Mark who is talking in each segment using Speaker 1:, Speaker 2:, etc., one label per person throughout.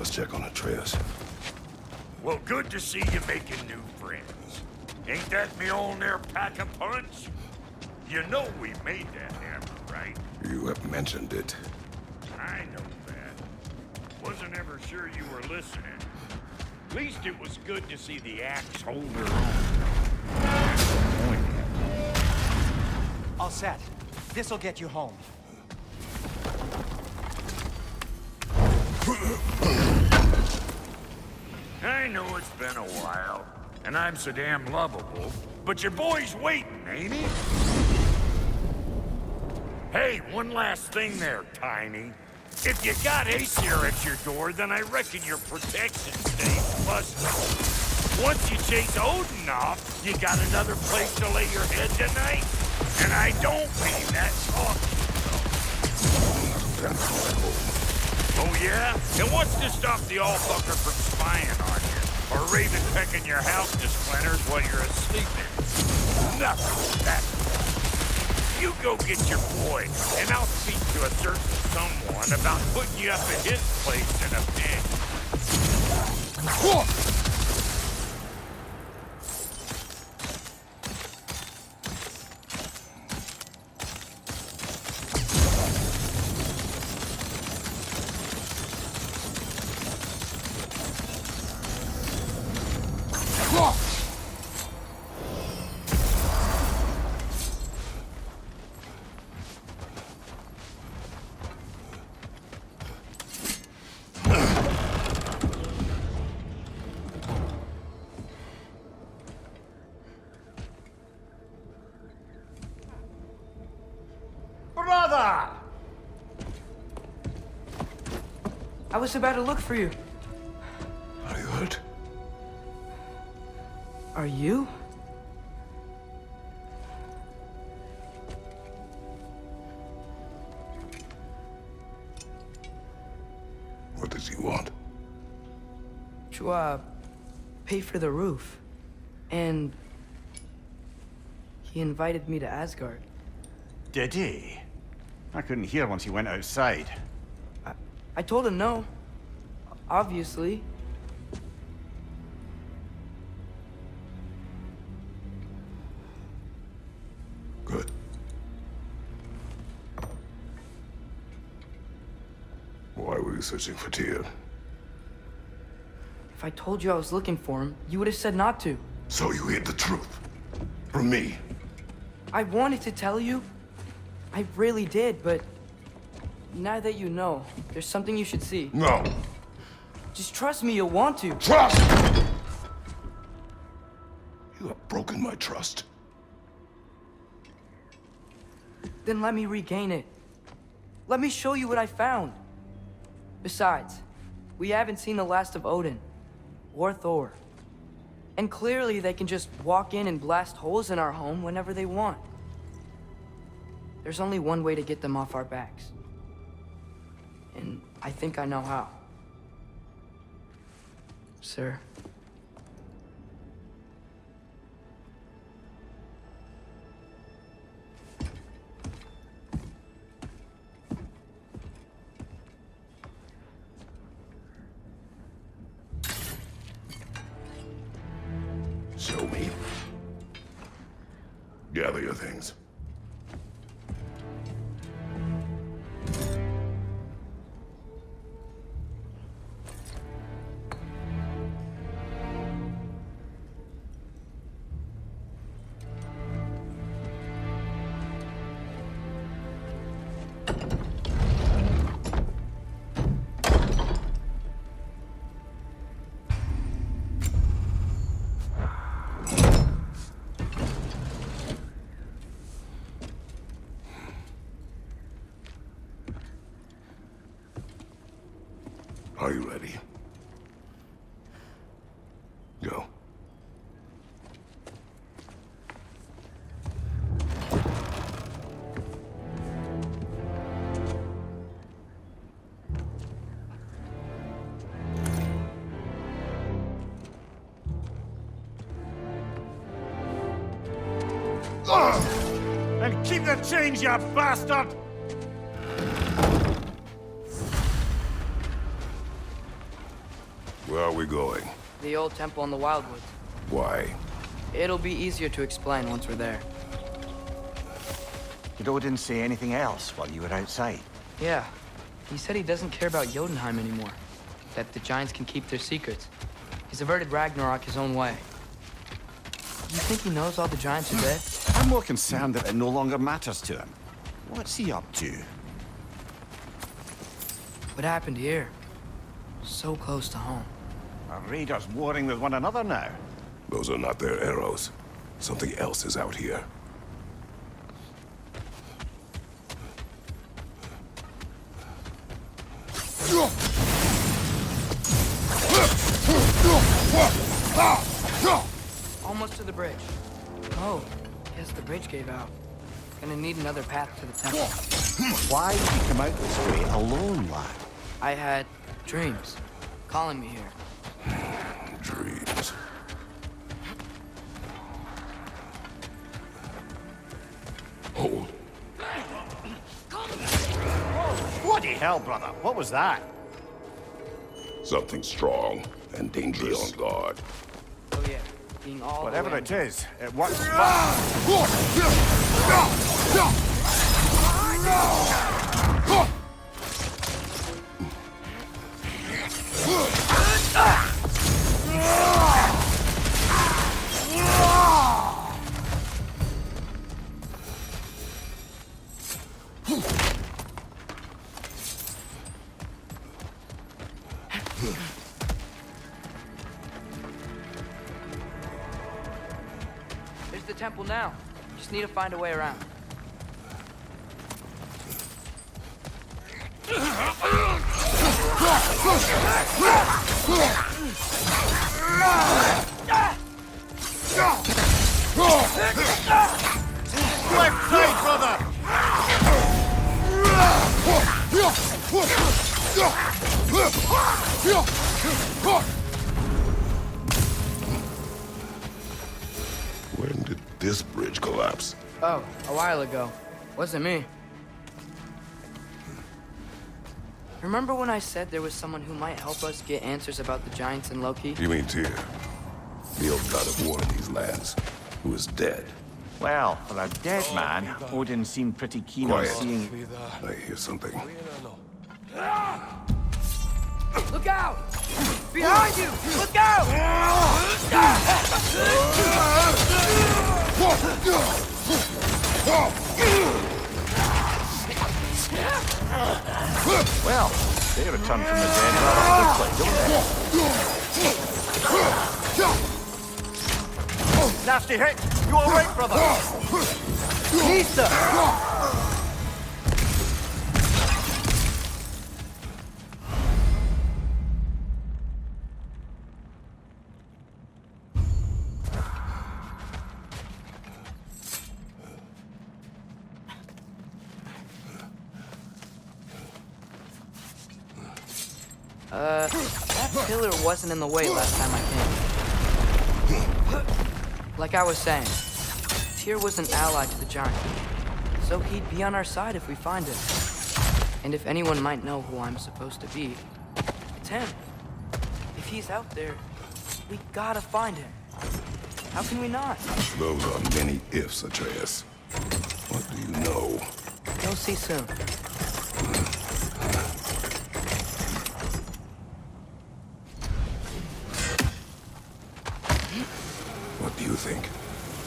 Speaker 1: Let's check on Atreus.
Speaker 2: Well, good to see you making new friends. Ain't that me old there pack a punch? You know we made that hammer, right?
Speaker 1: You have mentioned it.
Speaker 2: I know that. Wasn't ever sure you were listening. At least it was good to see the axe hold her own. That's the point.
Speaker 3: All set. This'll get you home.
Speaker 2: I know it's been a while, and I'm so damn lovable, but your boy's waiting, ain't he? Hey, one last thing there, Tiny. If you got Aesir at your door, then I reckon your protection stays busted. Once you chase Odin off, you got another place to lay your head tonight? And I don't mean that talking. Oh yeah? And what's to stop the all-fucker from spying on you? Or Raven pecking your house to splinters while you're asleep in? Nothing. That's you go get your boy, and I'll speak to a certain someone about putting you up at his place in a pinch.
Speaker 3: Brother!
Speaker 4: I was about to look for you.
Speaker 1: Are you hurt?
Speaker 4: Are you?
Speaker 1: What does he want?
Speaker 4: To, pay for the roof. And he invited me to Asgard.
Speaker 3: Did he? I couldn't hear once he went outside.
Speaker 4: I told him no. Obviously.
Speaker 1: Good. Why were you searching for Tyr?
Speaker 4: If I told you I was looking for him, you would have said not to.
Speaker 1: So you hid the truth. From me.
Speaker 4: I wanted to tell you. I really did, but now that you know, there's something you should see.
Speaker 1: No.
Speaker 4: Just trust me, you'll want to.
Speaker 1: Trust! You have broken my trust.
Speaker 4: Then let me regain it. Let me show you what I found. Besides, we haven't seen the last of Odin. Or Thor. And clearly they can just walk in and blast holes in our home whenever they want. There's only one way to get them off our backs. And I think I know how. Sir.
Speaker 1: Show me. Gather your things. Are you ready? Go.
Speaker 3: And keep the change, you bastard!
Speaker 1: Where are we going?
Speaker 4: The old temple in the Wildwoods.
Speaker 1: Why?
Speaker 4: It'll be easier to explain once we're there.
Speaker 3: Did Odin say anything else while you were outside?
Speaker 4: Yeah. He said he doesn't care about Jotunheim anymore. That the giants can keep their secrets. He's averted Ragnarok his own way. You think he knows all the giants are dead?
Speaker 3: I'm more concerned that it no longer matters to him. What's he up to?
Speaker 4: What happened here? So close to home.
Speaker 3: Our raiders warring with one another now.
Speaker 1: Those are not their arrows. Something else is out here.
Speaker 4: Almost to the bridge. Oh, guess the bridge gave out. Gonna need another path to the temple.
Speaker 3: Why did you come out this way alone, lad?
Speaker 4: I had dreams calling me here.
Speaker 1: Dreams. Hold.
Speaker 3: Bloody hell, brother. What was that?
Speaker 1: Something strong and dangerous. Be on guard.
Speaker 4: Oh yeah, being all
Speaker 3: Whatever
Speaker 4: the way
Speaker 3: it is, it works fine.
Speaker 4: There's the temple now. Just need to find a way around.
Speaker 3: Left side, brother!
Speaker 1: When did this bridge collapse?
Speaker 4: Oh, a while ago. Wasn't me. Remember when I said there was someone who might help us get answers about the giants and Loki?
Speaker 1: You mean Tyr? The old god of war in these lands, who is dead.
Speaker 3: Well, for a dead man, Odin seemed pretty keen
Speaker 1: Quiet.
Speaker 3: on seeing...
Speaker 1: I hear something.
Speaker 4: Look out! Behind you! Look out!
Speaker 3: Well, they return from the dead rather quickly, don't they? Nasty hit! You all right, brother?
Speaker 4: Nista! That pillar wasn't in the way last time I came. Like I was saying, Tyr was an ally to the giant, so he'd be on our side if we find him. And if anyone might know who I'm supposed to be, it's him. If he's out there, we gotta find him. How can we not?
Speaker 1: Those are many ifs, Atreus. What do you know?
Speaker 4: You'll see soon.
Speaker 1: What do you think?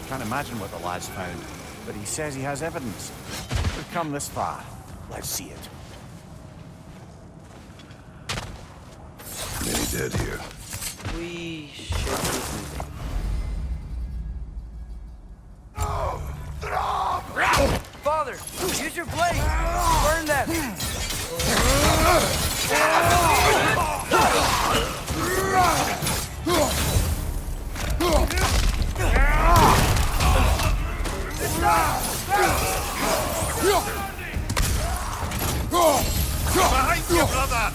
Speaker 3: Can't imagine what the lad's found, but he says he has evidence. We've come this far. Let's see it.
Speaker 1: Many dead here.
Speaker 4: We should be moving. Father, use your blade! Burn them!
Speaker 3: Behind you, brother!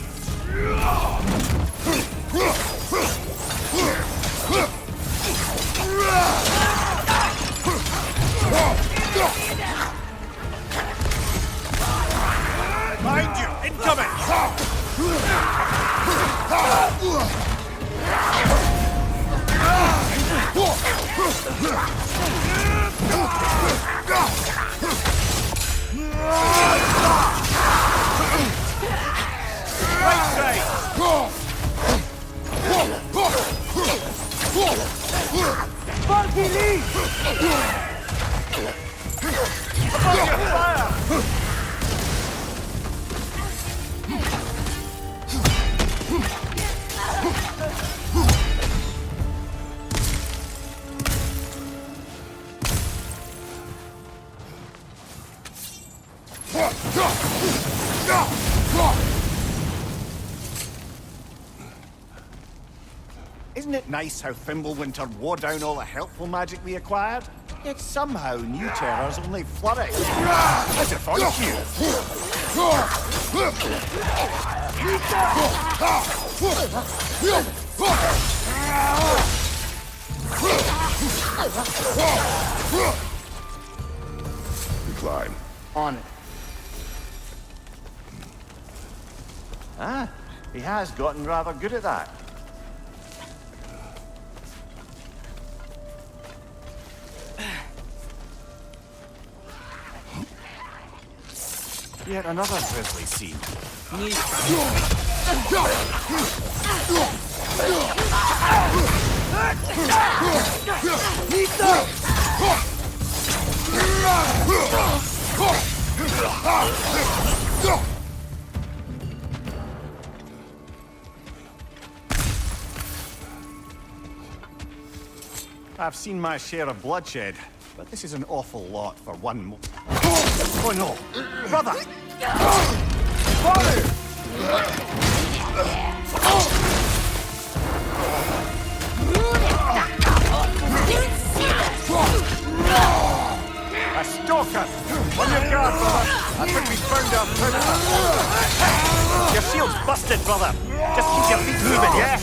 Speaker 3: Behind you! Incoming!
Speaker 4: Funky Lee!
Speaker 3: Isn't it nice how Fimbulwinter wore down all the helpful magic we acquired? Yet somehow new terrors only flourish. As if on cue.
Speaker 1: We climb.
Speaker 4: On it.
Speaker 3: Ah, he has gotten rather good at that. Yet another grisly scene. I've seen my share of bloodshed, but this is an awful lot for one mo— Oh no! Brother! Father! A stalker! On your guard, brother! I think we found our predator! Your shield's busted, brother! Just keep your feet moving, yeah?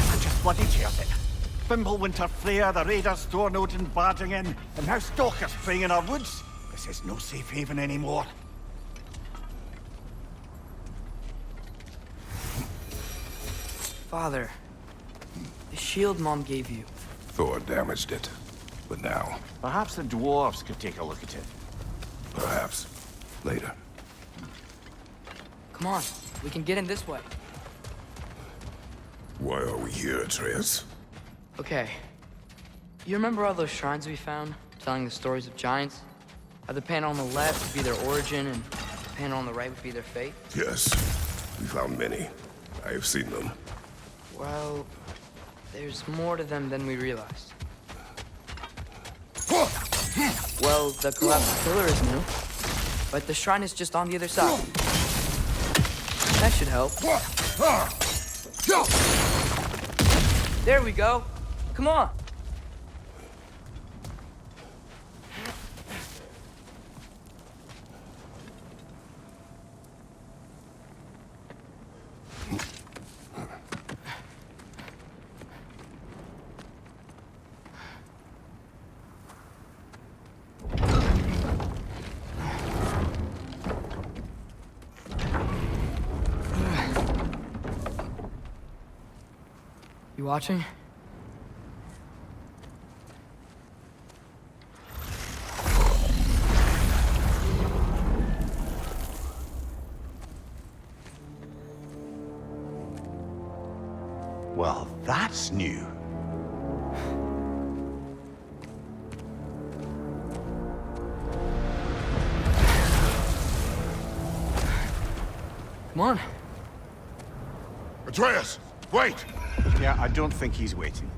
Speaker 3: I just bloody cheered it. Fimbulwinter Freya, the raiders storm Odin barging in, and now stalkers preying in our woods. This is no safe haven anymore.
Speaker 4: Father, the shield Mom gave you.
Speaker 1: Thor damaged it. But now,
Speaker 3: Perhaps the dwarves could take a look at it.
Speaker 1: perhaps, later.
Speaker 4: Come on, we can get in this way.
Speaker 1: Why are we here, Atreus?
Speaker 4: Okay. You remember all those shrines we found, telling the stories of giants? How the panel on the left would be their origin, and the panel on the right would be their fate?
Speaker 1: Yes, we found many. I have seen them.
Speaker 4: Well, there's more to them than we realized. Well, the collapsed pillar is new, but the shrine is just on the other side. That should help. There we go. Come on. You watching?
Speaker 3: Well, that's new.
Speaker 4: Come on.
Speaker 1: Atreus, wait!
Speaker 3: Yeah, I don't think he's waiting.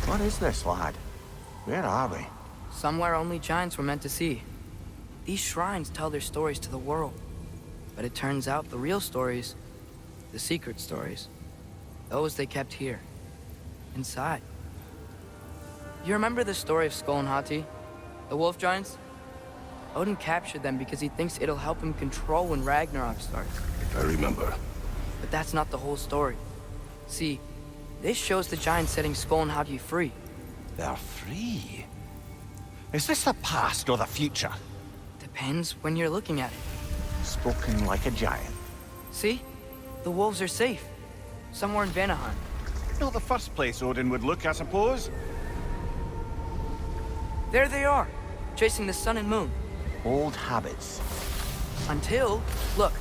Speaker 3: What is this, lad? Where are we?
Speaker 4: Somewhere only giants were meant to see. These shrines tell their stories to the world. But it turns out the real stories, the secret stories, those they kept here, inside. You remember the story of Skull and Hati? The wolf giants? Odin captured them because he thinks it'll help him control when Ragnarok starts.
Speaker 1: I remember.
Speaker 4: But that's not the whole story. See, this shows the giants setting Skull and Hati free.
Speaker 3: They're free. Is this the past or the future?
Speaker 4: Depends when you're looking at it.
Speaker 3: Spoken like a giant.
Speaker 4: See? The wolves are safe. Somewhere in Vanaheim.
Speaker 3: Not the first place Odin would look, I suppose.
Speaker 4: There they are, chasing the sun and moon.
Speaker 3: Old habits.
Speaker 4: Until, look,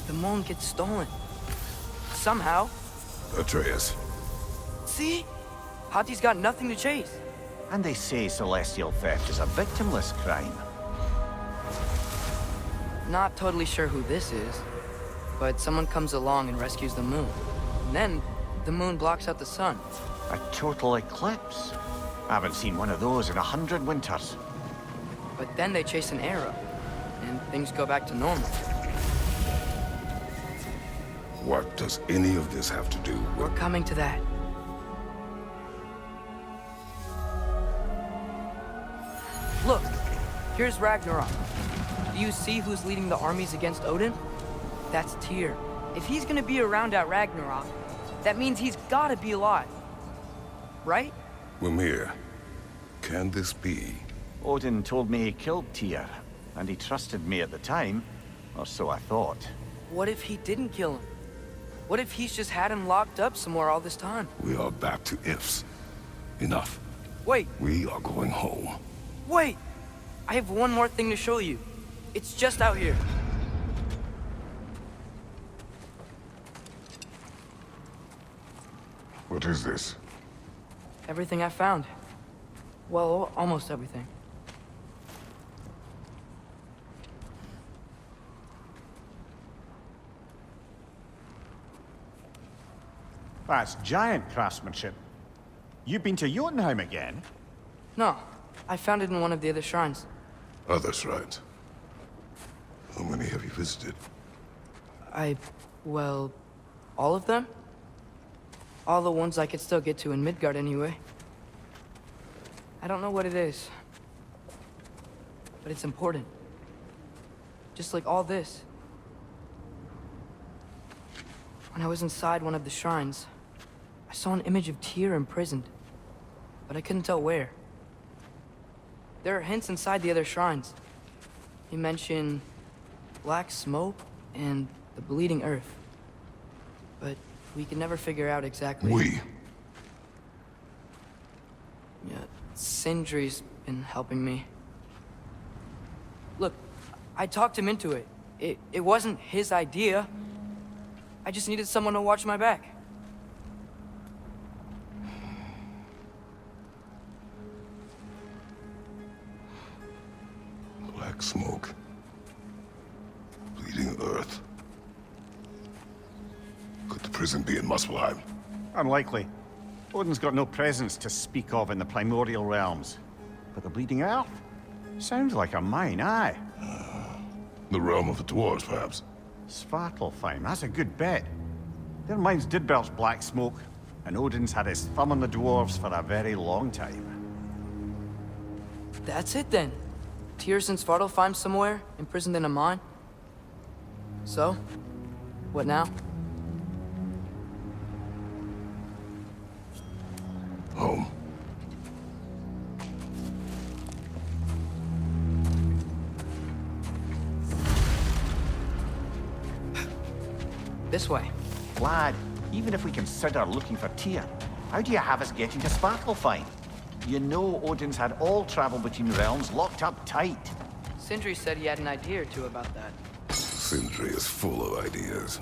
Speaker 4: the moon gets stolen. Somehow.
Speaker 1: Atreus.
Speaker 4: See? Hati's got nothing to chase.
Speaker 3: And they say celestial theft is a victimless crime.
Speaker 4: Not totally sure who this is, but someone comes along and rescues the moon. And then, the moon blocks out the sun.
Speaker 3: A total eclipse. I haven't seen one of those in 100 winters.
Speaker 4: But then they chase an arrow, and things go back to normal.
Speaker 1: What does any of this have to do
Speaker 4: We're
Speaker 1: with...
Speaker 4: coming to that. Look, here's Ragnarok. Do you see who's leading the armies against Odin? That's Tyr. If he's gonna be around at Ragnarok, that means he's gotta be alive. Right?
Speaker 1: Mimir, can this be?
Speaker 3: Odin told me he killed Tyr, and he trusted me at the time, or so I thought.
Speaker 4: What if he didn't kill him? What if he's just had him locked up somewhere all this time?
Speaker 1: We are back to ifs. Enough.
Speaker 4: Wait,
Speaker 1: We are going home.
Speaker 4: wait! I have one more thing to show you. It's just out here.
Speaker 1: What is this?
Speaker 4: Everything I found. Well, almost everything.
Speaker 3: That's giant craftsmanship. You've been to Jotunheim again?
Speaker 4: No, I found it in one of the other shrines.
Speaker 1: Other shrines. How many have you visited?
Speaker 4: Well, all of them? All the ones I could still get to in Midgard anyway. I don't know what it is, but it's important. Just like all this. When I was inside one of the shrines, I saw an image of Tyr imprisoned, but I couldn't tell where. There are hints inside the other shrines. He mentioned black smoke and the bleeding earth. But we could never figure out exactly...
Speaker 1: We.
Speaker 4: Yeah, Sindri's been helping me. Look, I talked him into it. It wasn't his idea. I just needed someone to watch my back.
Speaker 1: Black smoke. Bleeding earth. Could the prison be in Muspelheim?
Speaker 3: Unlikely. Odin's got no presence to speak of in the primordial realms. But the Bleeding Earth? Sounds like a mine, aye.
Speaker 1: The realm of the dwarves, perhaps?
Speaker 3: Svartalfheim, that's a good bet. Their mines did belch black smoke, and Odin's had his thumb on the dwarves for a very long time.
Speaker 4: That's it then. Tyr's in Svartalfheim somewhere, imprisoned in a mine. So, what now?
Speaker 1: Home.
Speaker 4: This way.
Speaker 3: Lad, even if we consider looking for Tyr, how do you have us getting to Svartalfheim? You know Odin's had all travel between realms locked up tight.
Speaker 4: Sindri said he had an idea or two about that.
Speaker 1: Sindri is full of ideas.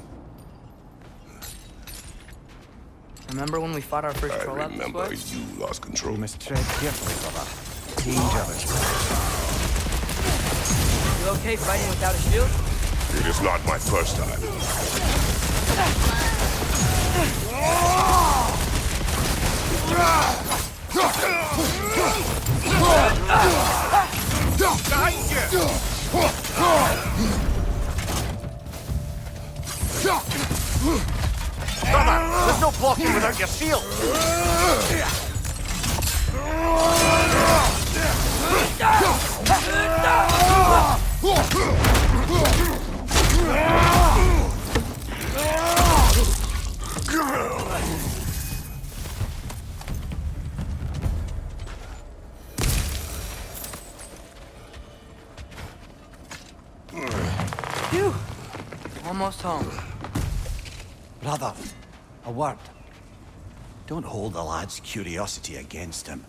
Speaker 4: Remember when we fought our first
Speaker 1: I
Speaker 4: troll out this
Speaker 1: remember
Speaker 4: way?
Speaker 1: you lost control.
Speaker 3: We must tread carefully, brother. Dangerous.
Speaker 4: You okay fighting without a shield?
Speaker 1: It is not my first time.
Speaker 3: Behind you! Brother, there's no blocking without your shield!
Speaker 4: Phew! Almost home.
Speaker 3: Brother, a word. Don't hold the lad's curiosity against him.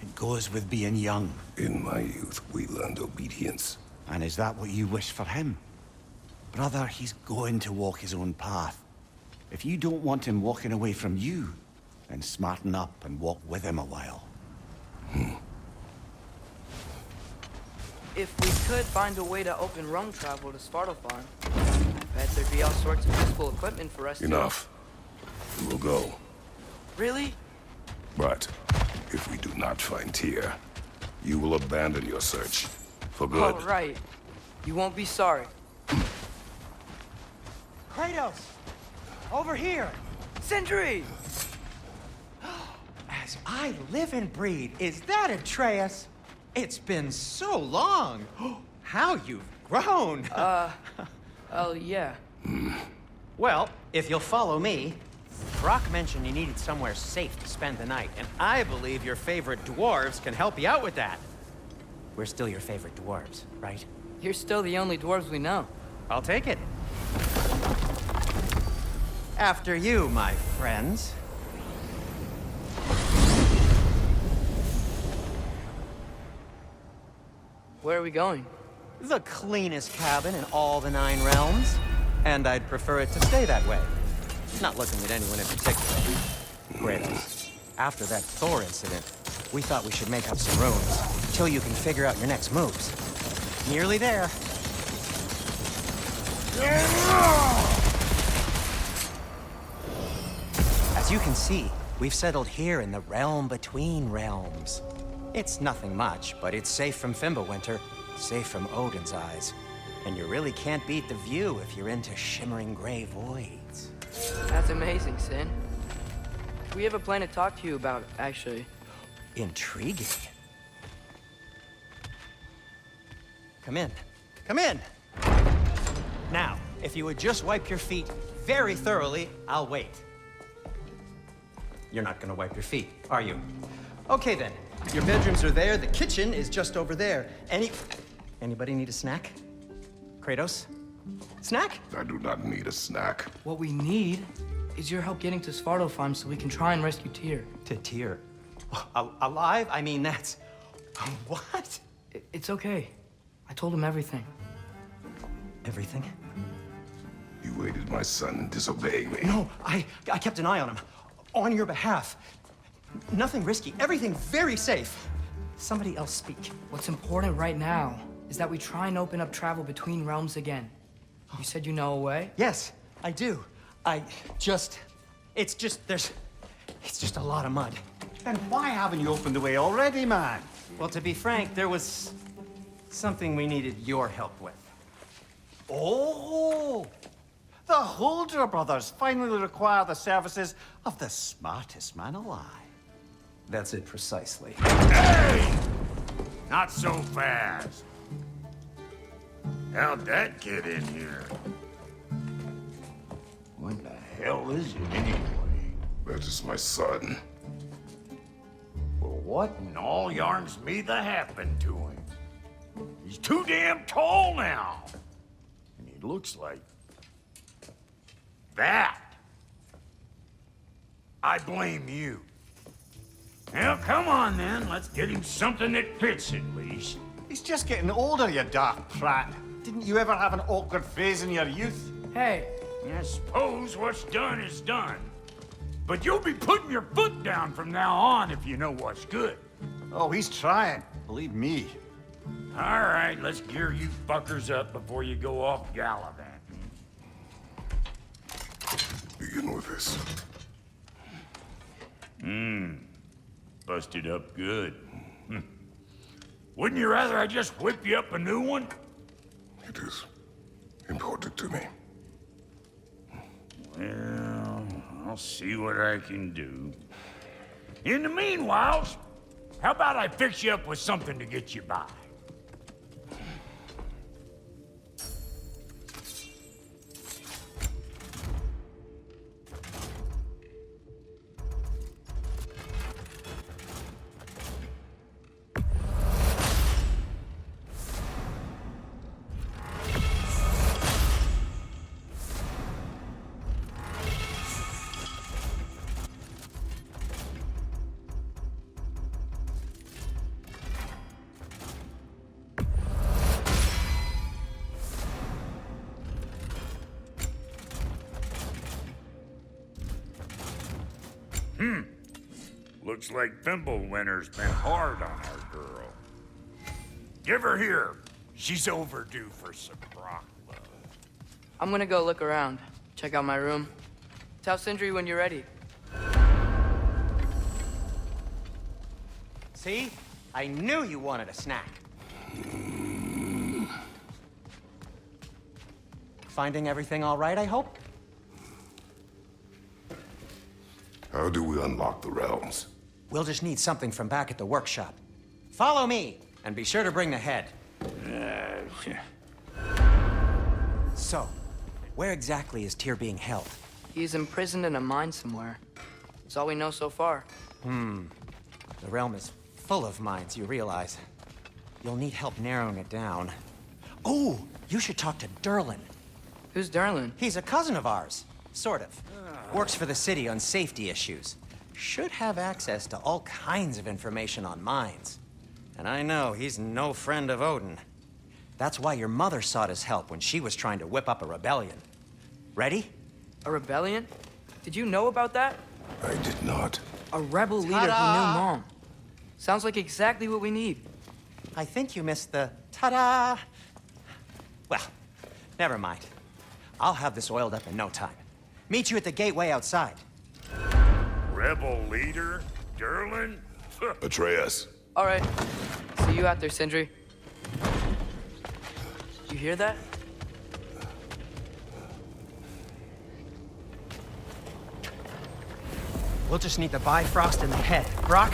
Speaker 3: It goes with being young.
Speaker 1: In my youth, we learned obedience.
Speaker 3: And is that what you wish for him? Brother, he's going to walk his own path. If you don't want him walking away from you, then smarten up and walk with him a while.
Speaker 4: If we could find a way to open rum travel to Svartalfheim, I bet there'd be all sorts of useful equipment for us
Speaker 1: Enough. We will go.
Speaker 4: to... Really?
Speaker 1: But if we do not find Tyr, you will abandon your search. For good.
Speaker 4: All right. You won't be sorry.
Speaker 5: Kratos! Over here!
Speaker 4: Sindri!
Speaker 5: As I live and breathe, is that Atreus? It's been so long! How you've grown!
Speaker 4: Oh, yeah.
Speaker 5: Well, if you'll follow me, Brock mentioned you needed somewhere safe to spend the night, and I believe your favorite dwarves can help you out with that. We're still your favorite dwarves, right?
Speaker 4: You're still the only dwarves we know.
Speaker 5: I'll take it. After you, my friends.
Speaker 4: Where are we going?
Speaker 5: The cleanest cabin in all the 9 realms. And I'd prefer it to stay that way. Not looking at anyone in particular. Kratos, after that Thor incident, we thought we should make up some runes, till you can figure out your next moves. Nearly there. As you can see, we've settled here in the realm between realms. It's nothing much, but it's safe from Fimbulwinter, safe from Odin's eyes. And you really can't beat the view if you're into shimmering gray voids.
Speaker 4: That's amazing, Sin. We have a plan to talk to you about, actually.
Speaker 5: Intriguing. Come in. Come in! Now, if you would just wipe your feet very thoroughly, I'll wait. You're not gonna wipe your feet, are you? Okay then. Your bedrooms are there, the kitchen is just over there. Anybody need a snack? Kratos? Snack?
Speaker 1: I do not need a snack.
Speaker 4: What we need is your help getting to Svartalfheim so we can try and rescue Tyr.
Speaker 5: To Tyr. Alive? I mean, that's... What?
Speaker 4: It's okay. I told him everything.
Speaker 5: Everything?
Speaker 1: You aided my son in disobeying me.
Speaker 5: No, I kept an eye on him. On your behalf. Nothing risky. Everything very safe. Somebody else speak.
Speaker 4: What's important right now is that we try and open up travel between realms again. You said you know a way?
Speaker 5: Yes, I do. It's just a lot of mud.
Speaker 3: Then why haven't you opened the way already, man?
Speaker 5: Well, to be frank, there was something we needed your help with.
Speaker 3: Oh! The Holder brothers finally require the services of the smartest man alive.
Speaker 5: That's it precisely.
Speaker 2: Hey! Not so fast. How'd that get in here? What the hell is it anyway?
Speaker 1: That is my son.
Speaker 2: Well, what in all yarns me that happened to him? He's too damn tall now. And he looks like... that. I blame you. Well, come on then. Let's get him something that fits at least.
Speaker 3: He's just getting older, you dark prat. Didn't you ever have an awkward phase in your youth?
Speaker 4: Hey,
Speaker 2: I suppose what's done is done. But you'll be putting your foot down from now on if you know what's good.
Speaker 3: Oh, he's trying. Believe me.
Speaker 2: All right, let's gear you fuckers up before you go off gallivanting.
Speaker 1: Begin with this.
Speaker 2: Busted up good. Wouldn't you rather I just whip you up a new one?
Speaker 1: It is important to me.
Speaker 2: Well, I'll see what I can do. In the meanwhile, how about I fix you up with something to get you by? Looks like Thimblewinter's been hard on our girl. Give her here. She's overdue for some rock love.
Speaker 4: I'm gonna go look around. Check out my room. Tell Sindri when you're ready.
Speaker 5: See? I knew you wanted a snack. Finding everything all right, I hope?
Speaker 1: How do we unlock the realms?
Speaker 5: We'll just need something from back at the workshop. Follow me, and be sure to bring the head. So, where exactly is Tyr being held?
Speaker 4: He's imprisoned in a mine somewhere. That's all we know so far.
Speaker 5: The realm is full of mines, you realize. You'll need help narrowing it down. Oh, you should talk to Durlin.
Speaker 4: Who's Darlin?
Speaker 5: He's a cousin of ours, sort of. Works for the city on safety issues. Should have access to all kinds of information on mines. And I know he's no friend of Odin. That's why your mother sought his help when she was trying to whip up a rebellion. Ready?
Speaker 4: A rebellion? Did you know about that?
Speaker 1: I did not.
Speaker 4: A rebel leader who knew
Speaker 5: Ta-da!
Speaker 4: Mom. Sounds like exactly what we need.
Speaker 5: I think you missed the ta-da. Well, never mind. I'll have this oiled up in no time. Meet you at the gateway outside.
Speaker 2: Rebel leader? Durlin?
Speaker 1: Atreus.
Speaker 4: All right. See you out there, Sindri. You hear that?
Speaker 5: We'll just need the Bifrost in the head. Brock,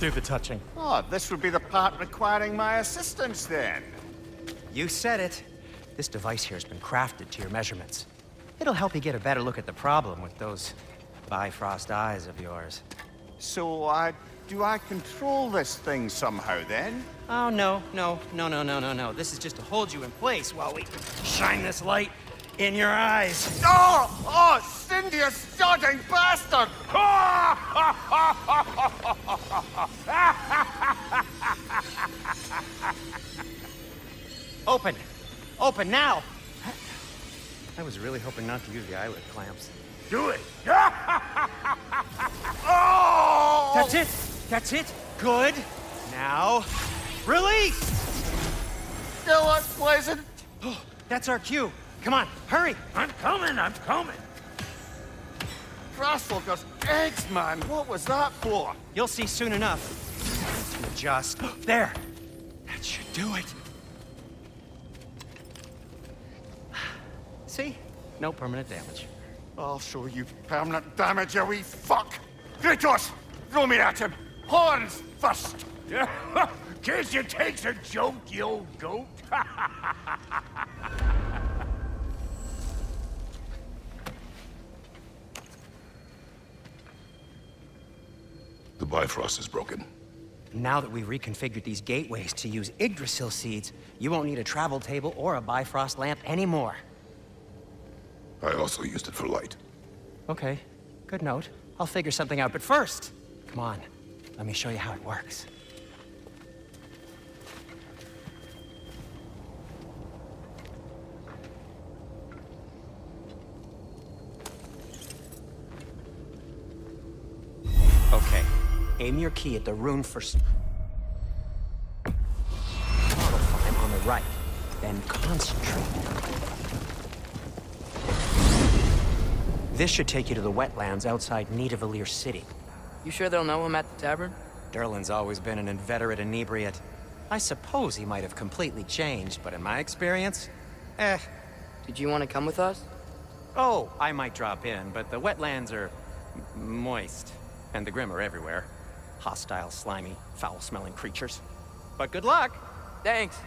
Speaker 5: do the touching.
Speaker 6: Oh, this would be the part requiring my assistance then.
Speaker 5: You said it. This device here has been crafted to your measurements. It'll help you get a better look at the problem with those Bifrost eyes of yours.
Speaker 6: So, do I control this thing somehow then?
Speaker 5: Oh, no. This is just to hold you in place while we shine this light in your eyes.
Speaker 6: Oh, Cindy, you sodding bastard!
Speaker 5: Open! Open now! I was really hoping not to use the eyelid clamps.
Speaker 2: Do it!
Speaker 6: Oh!
Speaker 5: That's it! That's it! Good! Now, release!
Speaker 6: Still unpleasant.
Speaker 5: That's our cue. Come on, hurry!
Speaker 2: I'm coming!
Speaker 6: Frostwalker's eggs, man. What was that for?
Speaker 5: You'll see soon enough. Just there. That should do it. See? No permanent damage.
Speaker 6: I'll show you permanent damage, you wee fuck. Kratos, throw me at him. Horns first.
Speaker 2: Yeah. Case you takes a joke, you old goat.
Speaker 1: The Bifrost is broken.
Speaker 5: Now that we've reconfigured these gateways to use Yggdrasil seeds, you won't need a travel table or a Bifrost lamp anymore.
Speaker 1: I also used it for light.
Speaker 5: Okay, good note. I'll figure something out, but first, come on, let me show you how it works. Okay, aim your key at the rune for Svartalfheim on the right, then concentrate. This should take you to the wetlands outside Nidavellir City.
Speaker 4: You sure they'll know him at the tavern?
Speaker 5: Durlin's always been an inveterate inebriate. I suppose he might have completely changed, but in my experience, eh.
Speaker 4: Did you want to come with us?
Speaker 5: Oh, I might drop in, but the wetlands are moist, and the Grim are everywhere. Hostile, slimy, foul-smelling creatures. But good luck!
Speaker 4: Thanks.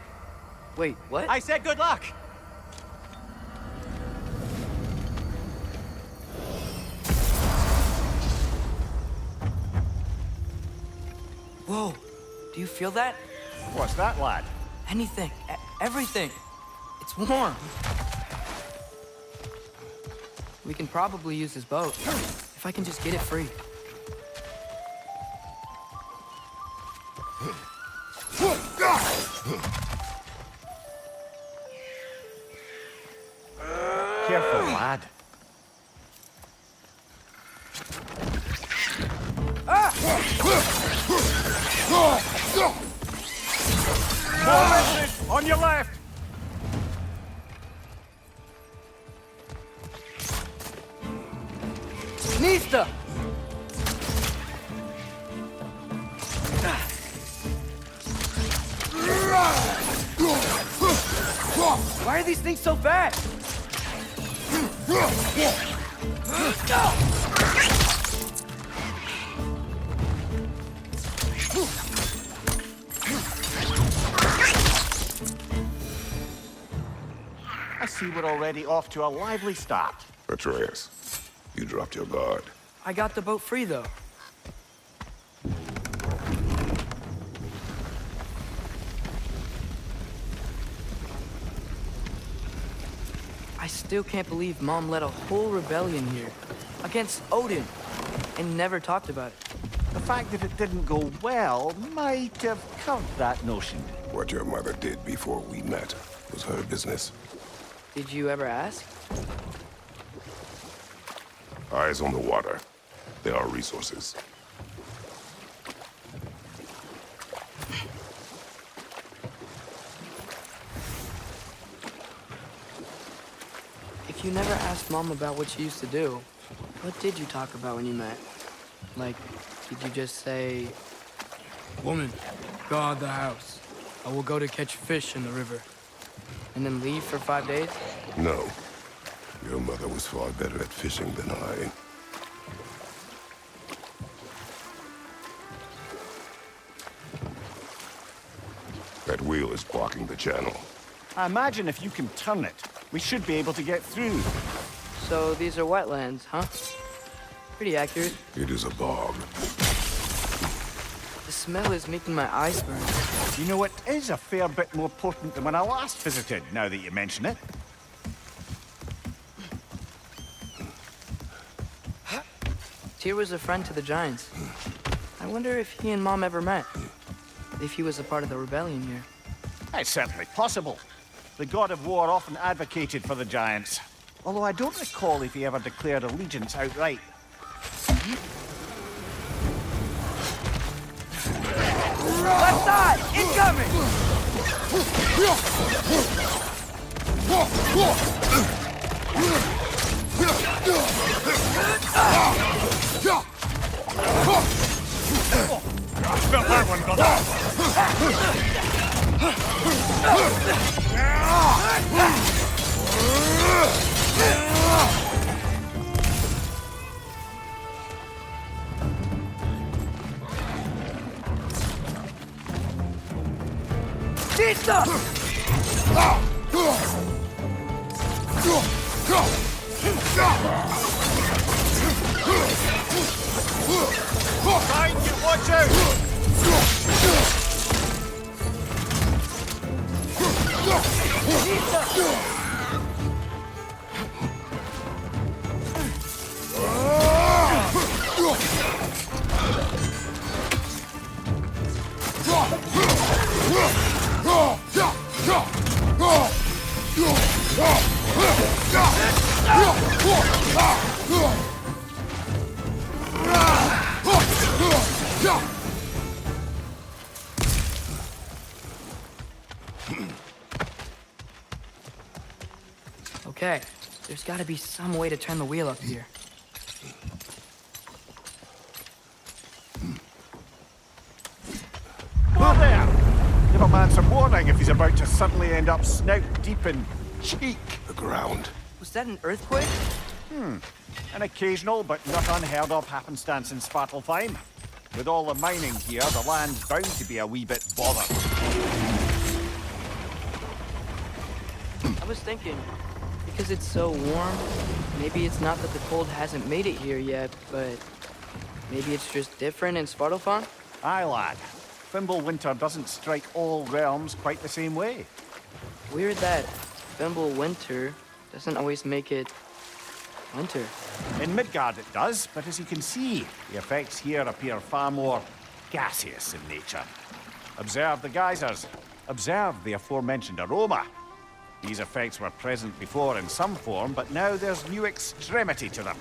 Speaker 4: Wait, what?
Speaker 5: I said good luck!
Speaker 4: Whoa, do you feel that?
Speaker 3: What's that, lad?
Speaker 4: Anything, everything. It's warm. We can probably use his boat, if I can just get it free.
Speaker 3: Careful, lad.
Speaker 6: On your left!
Speaker 4: Nista! Why are these things so fast?
Speaker 3: I see we're already off to a lively start.
Speaker 1: Atreus, you dropped your guard.
Speaker 4: I got the boat free, though. I still can't believe Mom led a whole rebellion here. Against Odin. And never talked about it.
Speaker 3: The fact that it didn't go well might have covered that notion.
Speaker 1: What your mother did before we met was her business.
Speaker 4: Did you ever ask?
Speaker 1: Eyes on the water. There are resources.
Speaker 4: If you never asked Mom about what she used to do, what did you talk about when you met? Like, did you just say, "Woman, guard the house. I will go to catch fish in the river," and then leave for 5 days?
Speaker 1: No. Your mother was far better at fishing than I. That wheel is blocking the channel.
Speaker 3: I imagine if you can turn it, we should be able to get through.
Speaker 4: So these are wetlands, huh? Pretty accurate.
Speaker 1: It is a bog.
Speaker 4: The smell is making my eyes burn.
Speaker 3: You know, it is a fair bit more potent than when I last visited, now that you mention it.
Speaker 4: Tyr was a friend to the Giants. I wonder if he and Mom ever met. If he was a part of the rebellion here.
Speaker 3: It's certainly possible. The god of war often advocated for the Giants. Although I don't recall if he ever declared allegiance outright.
Speaker 4: Left side! Incoming!
Speaker 6: Felt that one, got that.
Speaker 4: Nista!
Speaker 6: Behind you, watch out!
Speaker 4: Okay, there's gotta be some way to turn the wheel up here.
Speaker 3: Whoa there! Give
Speaker 6: a man some warning if he's about to suddenly end up snout deep in cheek.
Speaker 1: The ground.
Speaker 4: Was that an earthquake?
Speaker 6: An occasional but not unheard of happenstance in Svartalfheim. With all the mining here, the land's bound to be a wee bit bothered.
Speaker 4: I was thinking, because it's so warm, maybe it's not that the cold hasn't made it here yet, but maybe it's just different in Svartalfheim?
Speaker 6: Aye, lad. Fimbulwinter doesn't strike all realms quite the same way.
Speaker 4: Weird that Fimbulwinter doesn't always make it winter.
Speaker 6: In Midgard it does, but as you can see, the effects here appear far more gaseous in nature. Observe the geysers. Observe the aforementioned aroma. These effects were present before in some form, but now there's new extremity to them.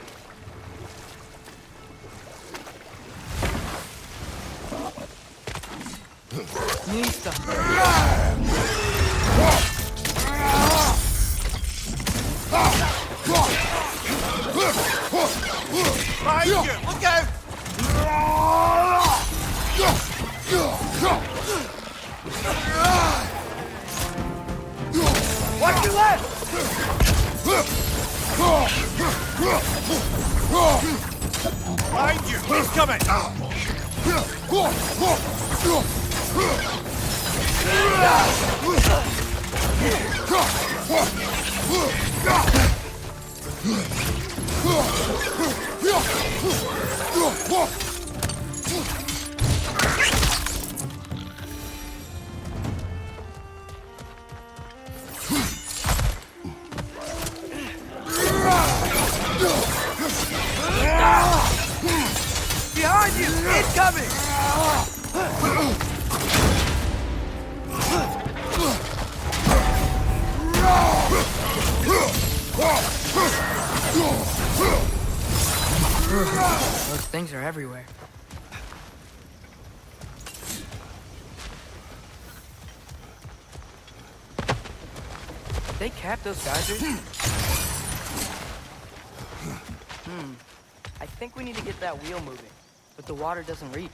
Speaker 4: Nista.
Speaker 6: Behind you! Look out!
Speaker 4: Watch your left!
Speaker 6: Behind you! He's coming!
Speaker 4: Behind you! It's coming! Those things are everywhere. Did they cap those geysers? I think we need to get that wheel moving, but the water doesn't reach.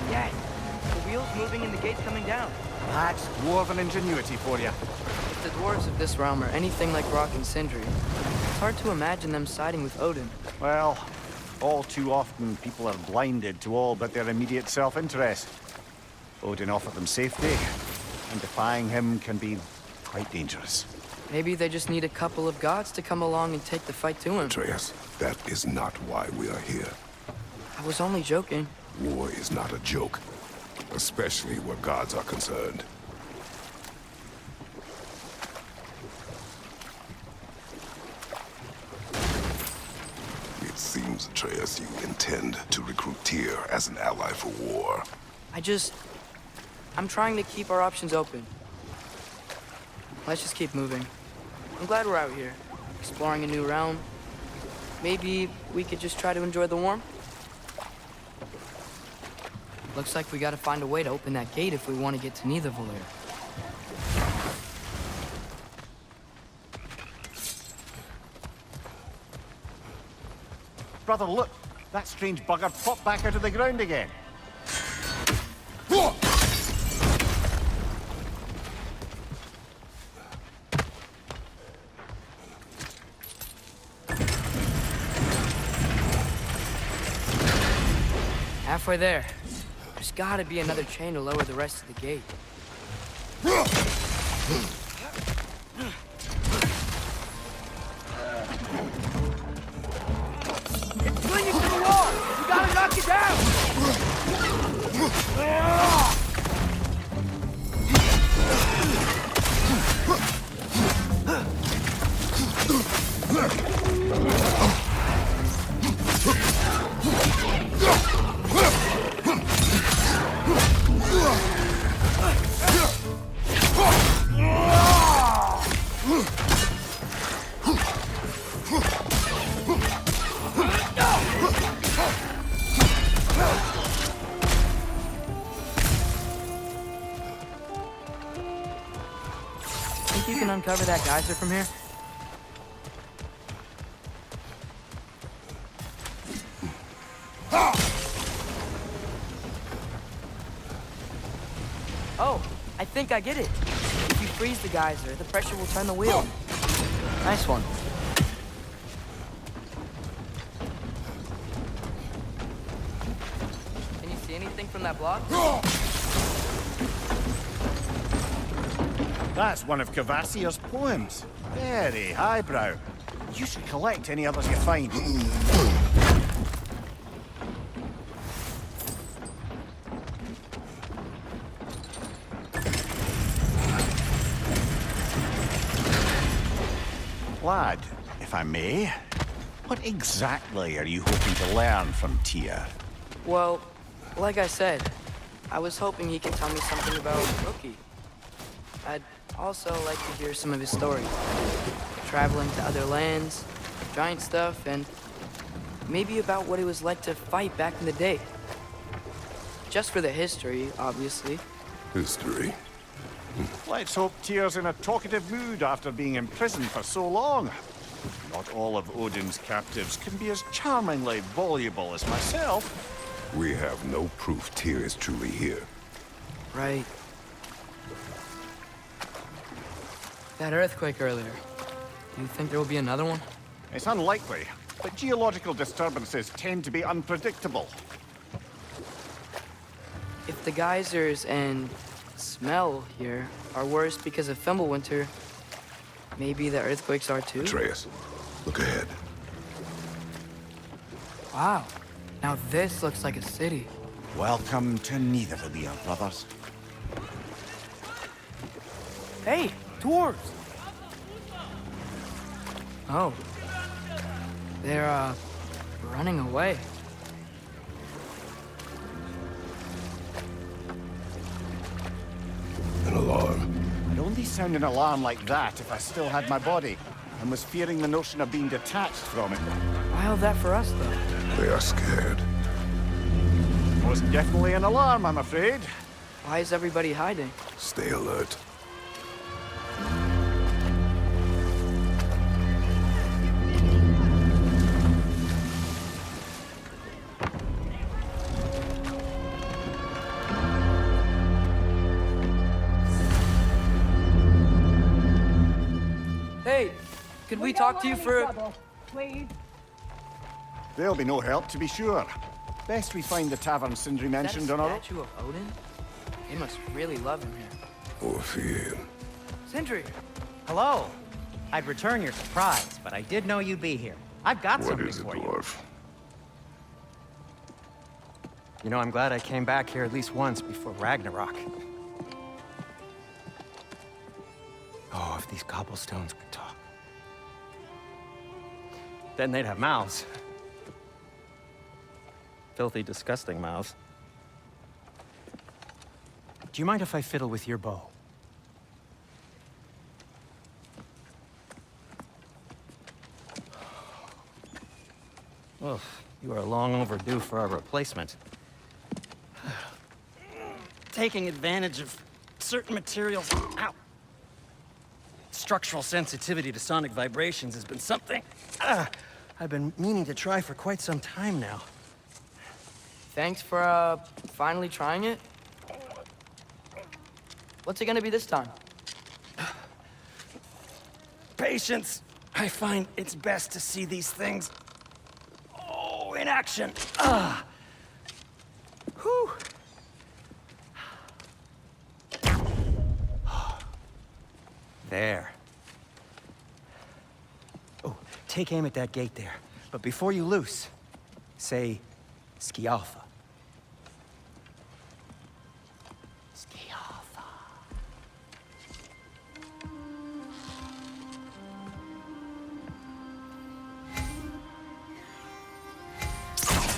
Speaker 4: Yes! The wheel's moving and the gate's coming down.
Speaker 6: That's dwarven ingenuity for you.
Speaker 4: If the dwarves of this realm are anything like Rock and Sindri, it's hard to imagine them siding with Odin.
Speaker 6: Well, all too often people are blinded to all but their immediate self-interest. Odin offered them safety, and defying him can be quite dangerous.
Speaker 4: Maybe they just need a couple of gods to come along and take the fight to him.
Speaker 1: Atreus, that is not why we are here.
Speaker 4: I was only joking.
Speaker 1: War is not a joke, especially where gods are concerned. It seems, Atreus, you intend to recruit Tyr as an ally for war.
Speaker 4: I'm trying to keep our options open. Let's just keep moving. I'm glad we're out here, exploring a new realm. Maybe we could just try to enjoy the warmth? Looks like we gotta find a way to open that gate if we want to get to Nidavellir.
Speaker 6: Brother, look! That strange bugger popped back out of the ground again.
Speaker 4: Halfway there. There's gotta be another chain to lower the rest of the gate. It's clinging to the wall! You gotta knock it down! Think you can uncover that geyser from here? Oh, I think I get it. If you freeze the geyser, the pressure will turn the wheel. Nice one. Can you see anything from that block?
Speaker 6: That's one of Cavassier's poems. Very highbrow. You should collect any others you find. Lad, if I may, what exactly are you hoping to learn from Tyr?
Speaker 4: Well, like I said, I was hoping he can tell me something about Rookie. I'd also like to hear some of his stories. Traveling to other lands, giant stuff, and maybe about what it was like to fight back in the day. Just for the history, obviously.
Speaker 1: History.
Speaker 6: Let's hope Tyr's in a talkative mood after being imprisoned for so long. Not all of Odin's captives can be as charmingly voluble as myself.
Speaker 1: We have no proof Tyr is truly here.
Speaker 4: Right. That earthquake earlier. Do you think there will be another one?
Speaker 6: It's unlikely, but geological disturbances tend to be unpredictable.
Speaker 4: If the geysers and smell here are worse because of Fimbulwinter, maybe the earthquakes are too?
Speaker 1: Atreus, look ahead.
Speaker 4: Wow. Now this looks like a city.
Speaker 3: Welcome to Nidavellir, brothers.
Speaker 4: Hey, dwarves! Oh. They're, running away.
Speaker 1: An alarm.
Speaker 6: I'd only sound an alarm like that if I still had my body, and was fearing the notion of being detached from it.
Speaker 4: Why all that for us, though?
Speaker 1: They are scared.
Speaker 6: Most definitely an alarm, I'm afraid.
Speaker 4: Why is everybody hiding?
Speaker 1: Stay alert.
Speaker 4: Hey, could we talk to you for...
Speaker 7: Please.
Speaker 6: There'll be no help, to be sure. Best we find the tavern Sindri mentioned on our...
Speaker 4: statue of Odin? They must really love him here.
Speaker 1: Or fear.
Speaker 4: Sindri!
Speaker 5: Hello. I'd return your surprise, but I did know you'd be here. I've got
Speaker 1: What
Speaker 5: something
Speaker 1: is it,
Speaker 5: for you.
Speaker 1: dwarf?
Speaker 5: You know, I'm glad I came back here at least once before Ragnarok. Oh, if these cobblestones could talk. Then they'd have mouths. Filthy, disgusting mouths. Do you mind if I fiddle with your bow? Well, you are long overdue for a replacement. Taking advantage of certain materials. Ow! Structural sensitivity to sonic vibrations has been something I've been meaning to try for quite some time now.
Speaker 4: Thanks for, finally trying it. What's it gonna be this time?
Speaker 5: Patience. I find it's best to see these things, in action. Whew. There. Oh, take aim at that gate there. But before you loose, say, Skialfa. Skialfa.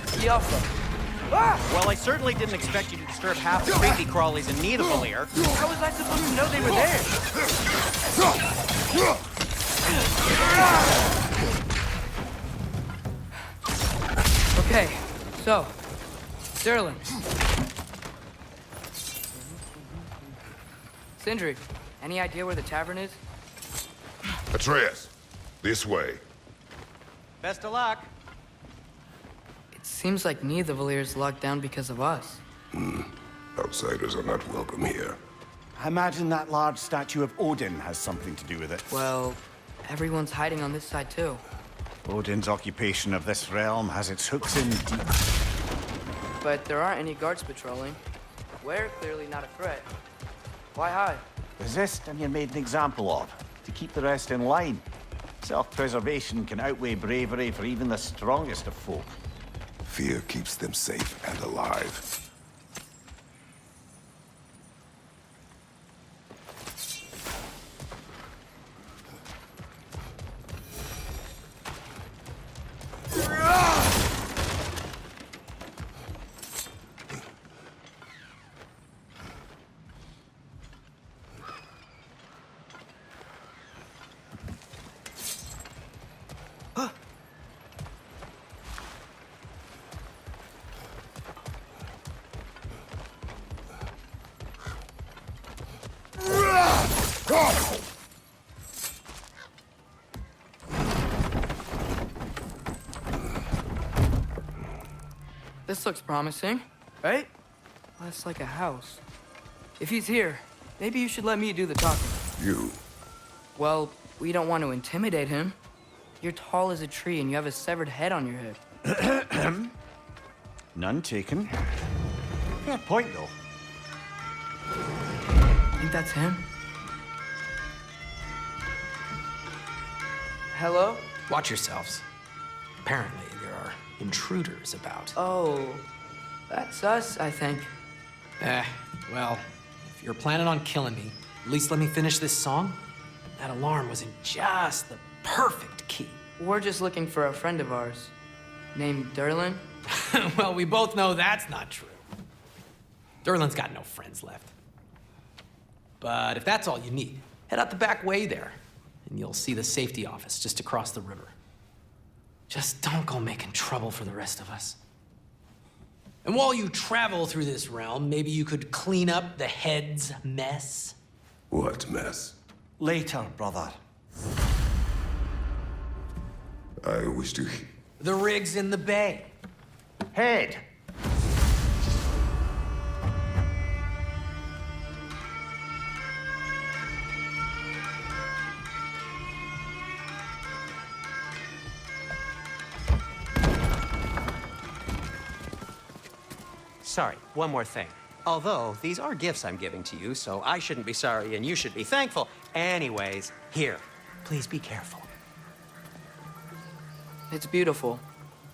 Speaker 4: Skialfa. Ah!
Speaker 5: Well, I certainly didn't expect you to disturb half the creepy crawlies in Nidavellir.
Speaker 4: How was I supposed to know they were there? Okay, so, Sterling. Sindri, any idea where the tavern is?
Speaker 1: Atreus, this way.
Speaker 5: Best of luck.
Speaker 4: It seems like Nidavellir's locked down because of us.
Speaker 1: Outsiders are not welcome here.
Speaker 3: I imagine that large statue of Odin has something to do with it.
Speaker 4: Well, everyone's hiding on this side too.
Speaker 6: Odin's occupation of this realm has its hooks in deep.
Speaker 4: But there aren't any guards patrolling. We're clearly not a threat. Why hide?
Speaker 6: Resist and you're made an example of, to keep the rest in line. Self-preservation can outweigh bravery for even the strongest of folk.
Speaker 1: Fear keeps them safe and alive.
Speaker 4: This looks promising, right? Less like a house. If he's here, maybe you should let me do the talking.
Speaker 1: You.
Speaker 4: Well, we don't want to intimidate him. You're tall as a tree and you have a severed head on your head.
Speaker 6: None taken. Fair point, though.
Speaker 4: Think that's him? Hello?
Speaker 7: Watch yourselves. Apparently, there are intruders about.
Speaker 4: Oh, that's us, I think.
Speaker 7: Well, if you're planning on killing me, at least let me finish this song. That alarm was in just the perfect key.
Speaker 4: We're just looking for a friend of ours, named Durlin.
Speaker 7: Well, we both know that's not true. Durlin's got no friends left. But if that's all you need, head out the back way there, and you'll see the safety office just across the river. Just don't go making trouble for the rest of us. And while you travel through this realm, maybe you could clean up the head's mess.
Speaker 1: What mess?
Speaker 3: Later, brother.
Speaker 1: I wish to...
Speaker 7: The rig's in the bay.
Speaker 6: Head!
Speaker 5: Sorry, one more thing. Although, these are gifts I'm giving to you, so I shouldn't be sorry and you should be thankful. Anyways, here, please be careful.
Speaker 4: It's beautiful.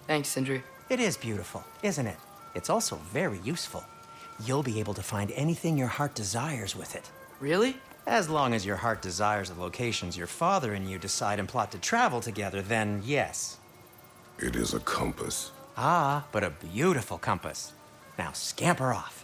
Speaker 4: Thanks, Sindri.
Speaker 5: It is beautiful, isn't it? It's also very useful. You'll be able to find anything your heart desires with it.
Speaker 4: Really?
Speaker 5: As long as your heart desires the locations your father and you decide and plot to travel together, then yes.
Speaker 1: It is a compass.
Speaker 5: Ah, but a beautiful compass. Now scamper off.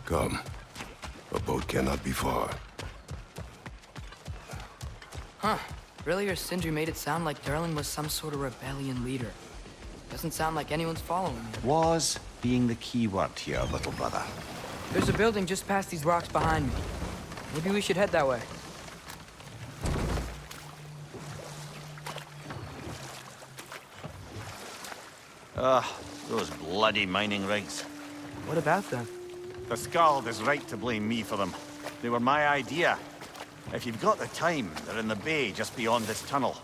Speaker 1: Come. A boat cannot be far.
Speaker 4: Huh. Earlier, Sindri made it sound like Durlin was some sort of rebellion leader. Doesn't sound like anyone's following him.
Speaker 3: Was being the key word here, little brother.
Speaker 4: There's a building just past these rocks behind me. Maybe we should head that way.
Speaker 6: Those bloody mining rigs.
Speaker 4: What about them?
Speaker 6: The Skald is right to blame me for them. They were my idea. If you've got the time, they're in the bay just beyond this tunnel.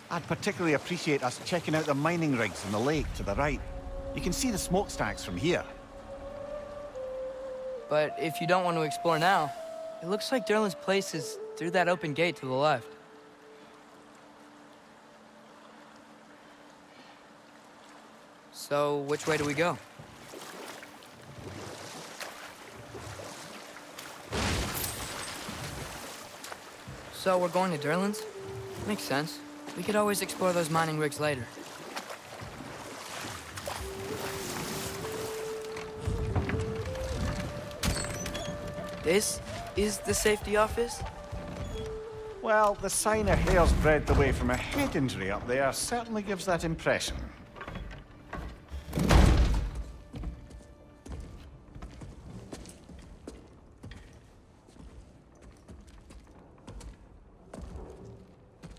Speaker 6: I'd particularly appreciate us checking out the mining rigs in the lake to the right. You can see the smokestacks from here.
Speaker 4: But if you don't want to explore now, it looks like Durlin's place is through that open gate to the left. So, which way do we go? So, we're going to Durlin's? Makes sense. We could always explore those mining rigs later. This is the safety office?
Speaker 6: Well, the sign a hair's breadth away from a head injury up there certainly gives that impression.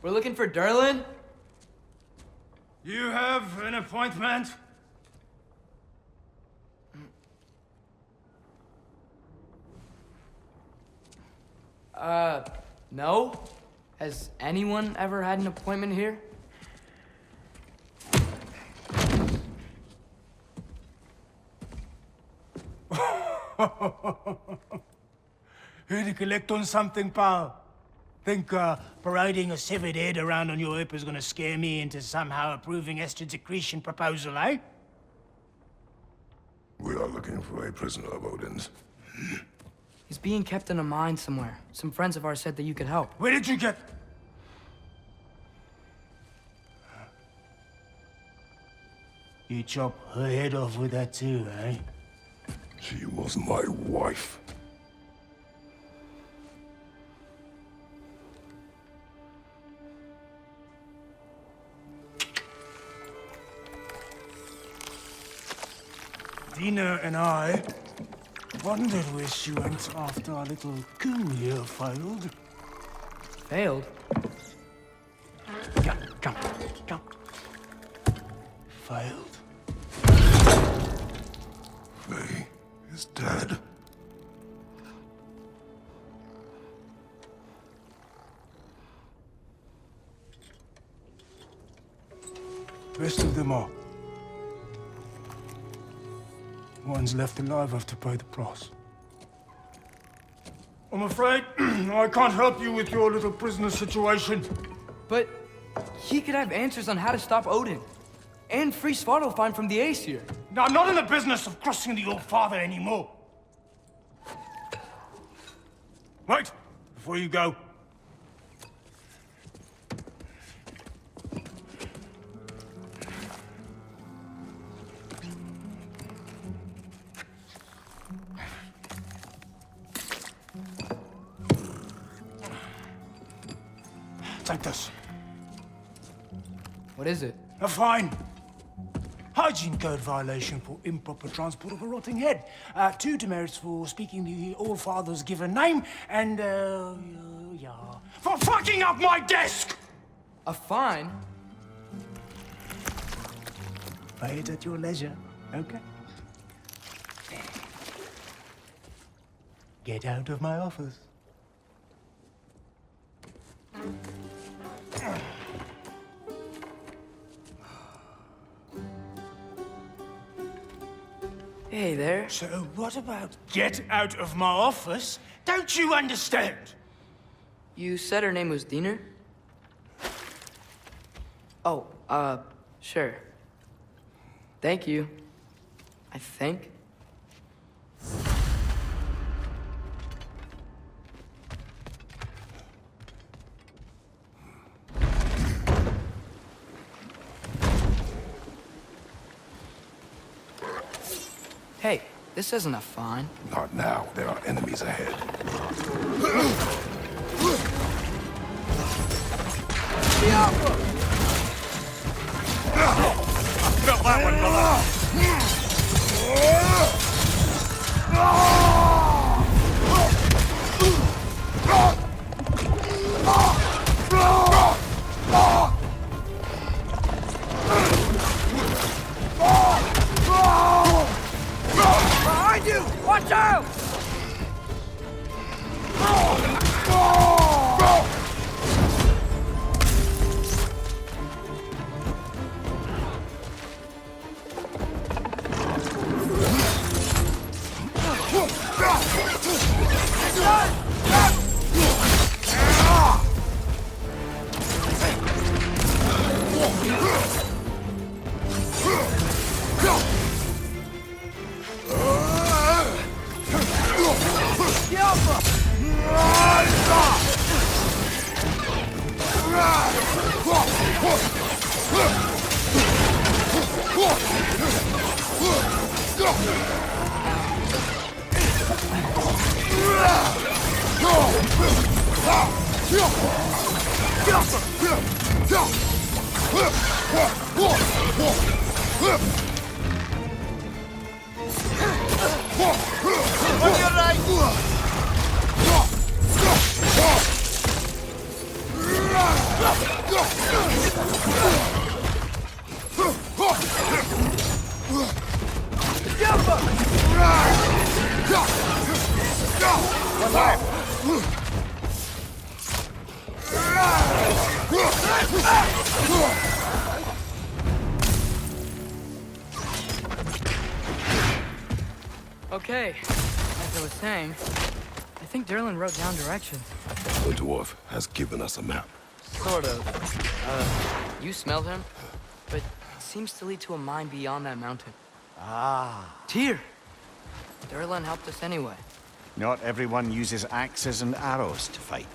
Speaker 4: We're looking for Derlin?
Speaker 8: You have an appointment?
Speaker 4: No? Has anyone ever had an appointment here?
Speaker 8: Here to collect on something, pal? Think parading a severed head around on your hip is gonna scare me into somehow approving Estrid's accretion proposal, eh?
Speaker 1: We are looking for a prisoner of Odin's.
Speaker 4: He's being kept in a mine somewhere. Some friends of ours said that you could help.
Speaker 8: Where did you get... You chop her head off with that too, eh?
Speaker 1: She was my wife.
Speaker 8: Dina and I wondered where she went after our little coup here failed.
Speaker 4: Failed?
Speaker 8: Come. Failed.
Speaker 1: Faye is dead.
Speaker 8: Rest of them are. One's left alive have to pay the price. I'm afraid I can't help you with your little prisoner situation.
Speaker 4: But he could have answers on how to stop Odin. And free Svartalfheim from the Aesir.
Speaker 8: Now, I'm not in the business of crossing the old father anymore. Wait, before you go. Take this.
Speaker 4: What is it?
Speaker 8: A fine. Hygiene code violation for improper transport of a rotting head. 2 demerits for speaking the All-Father's given name, and, for fucking up my desk!
Speaker 4: A fine?
Speaker 8: Pay it at your leisure, okay? Get out of my office.
Speaker 4: Hey there.
Speaker 8: So what about get out of my office? Don't you understand?
Speaker 4: You said her name was Diener? Oh, sure. Thank you. I think. Hey, this isn't a fine.
Speaker 1: Not now. There are enemies ahead.
Speaker 2: Felt that one below.
Speaker 4: Behind you! Watch out!
Speaker 9: On your right!
Speaker 4: Okay, as I was saying, I think Derlin wrote down directions.
Speaker 1: The dwarf has given us a map.
Speaker 4: Sort of. You smelled him, but it seems to lead to a mine beyond that mountain.
Speaker 6: Ah.
Speaker 4: Tyr! Derlin helped us anyway.
Speaker 6: Not everyone uses axes and arrows to fight.